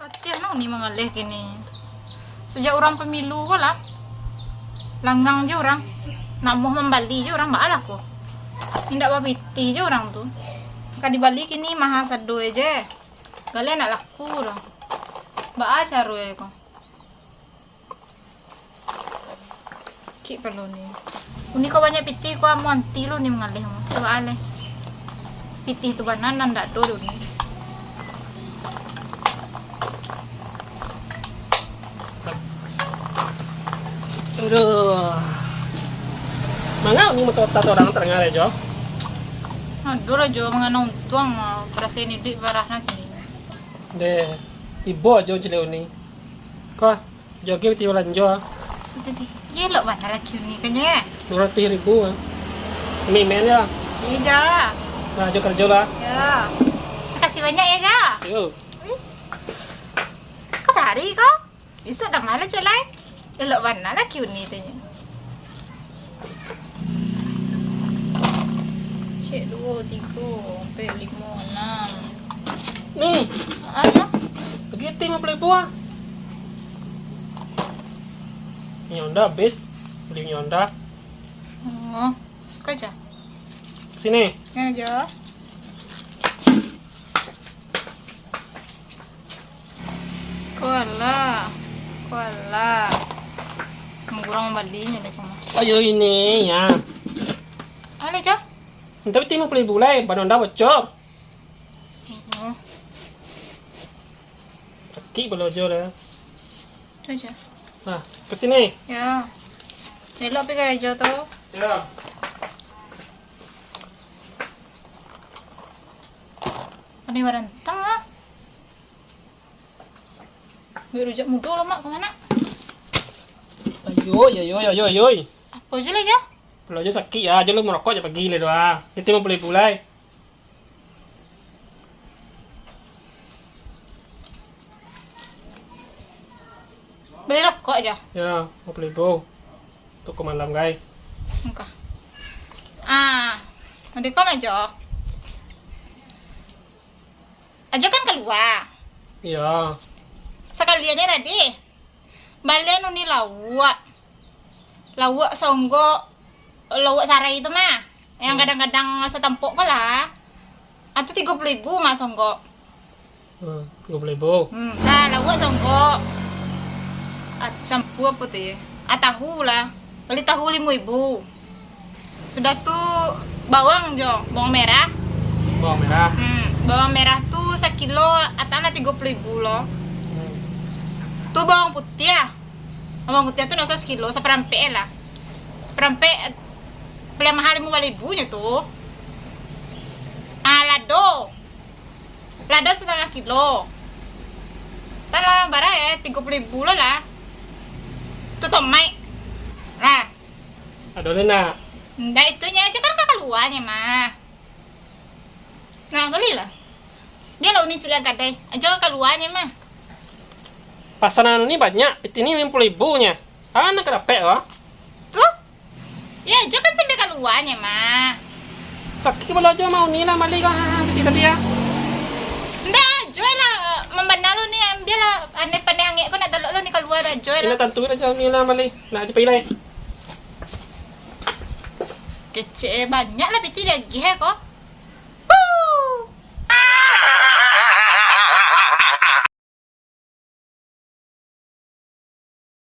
Latihan nang ni mengalih kini. Sejak orang pemilu ko lah. Langgang je orang. Nak mau membali je orang baal aku. Tidak babiti je orang tu. Kan dibalik ini maha sadu aja. Kalian nak laku orang. Baal caru ko. Ki perlu ni. Uni kau banyak piti ko amu anti lu ni mengalih mu. Coba aleh. Piti tu bananan ndak do ni. Aduh. Mangga ni motor tato orang terengah Jo. Aduh lah Jo mengenang untung berasa ini duit barah nanti. De ibu Jo jele uni. Ko jogi ti walan Jo. Tadi ye lo mana lagi ni kanya. 200,000. Mi men ya. Iya. Nah, Jo kerja lah. Ya. Makasih banyak ya Ja. Yo. Kau sehari kau? Bisa tak malah celai? Elok mana lah cute ni tanya. Cik 2, 3, 4, 5, 6. Nih, Ada? begitu 50,000 ah. Nyonda habis. Beli nyonda. Oh, kau aja. Sini. Yang aja. Kuala. Mengurang balinya deh kamu. Ayo ini ya. Ada aja. Tapi 50,000 lah, banonda bocor. Oh, Sakit kalau Jo dah. itu aja. Nah, ke sini. Ya. Elok pergi kerja tu. Ya. Ada barantang lah. Biar rujak muda lah mak kemana? Ayo. Apa je lah aja? Kalau Jo sakit ya, Jo lu merokok je pagi le doa. Itu 50,000 lah. Beli rokok aja. Ya, 50,000. Untuk ke malam guys. Muka. Nanti kau aja. Aja kan keluar. Iya. Sekaliannya tadi. Balian uni lawak. Lawak songgok. Lawak sarai itu mah. Yang kadang-kadang setampuk kau lah. Atau 30,000 mah songgok. 20,000. Nah, lawak songgok. Campur apa tu ya? Tahu lah. Beli tahu 5,000. Sudah tuh bawang jo, bawang merah. Bawang merah. Bawang merah tuh sekilo atana 30,000 loh. Tuh bawang putih ya. Bawang putih tuh nasa sekilo, seperempat lah. Seperempat paling mahal 5,000 tuh. Lado. Lado setengah kilo. Tanah barang ya 30,000 lah. Tuh tomat. Lah. Ada nak. Nggak itunya aja kan kakak luarnya mah. Nah belilah. Biarlah uni cilik gadai. Aja kakak luarnya mah. Pasanan ini banyak. Ini 50,000 nya. Anak kedapet wah. Tuh. Ya aja kan sampai keluarnya mah. Sakit kalau aja mau ni lah mali kau kecil tadi ya. Nggak, jual lah. Membenar lu nih ambil lah. Aneh pandai angin kau nak tolak lu nih keluar dah jual Ini lah. tentu aja ni lah mali. Nah dipilih. Kecil banyak lah piti lagi he kok.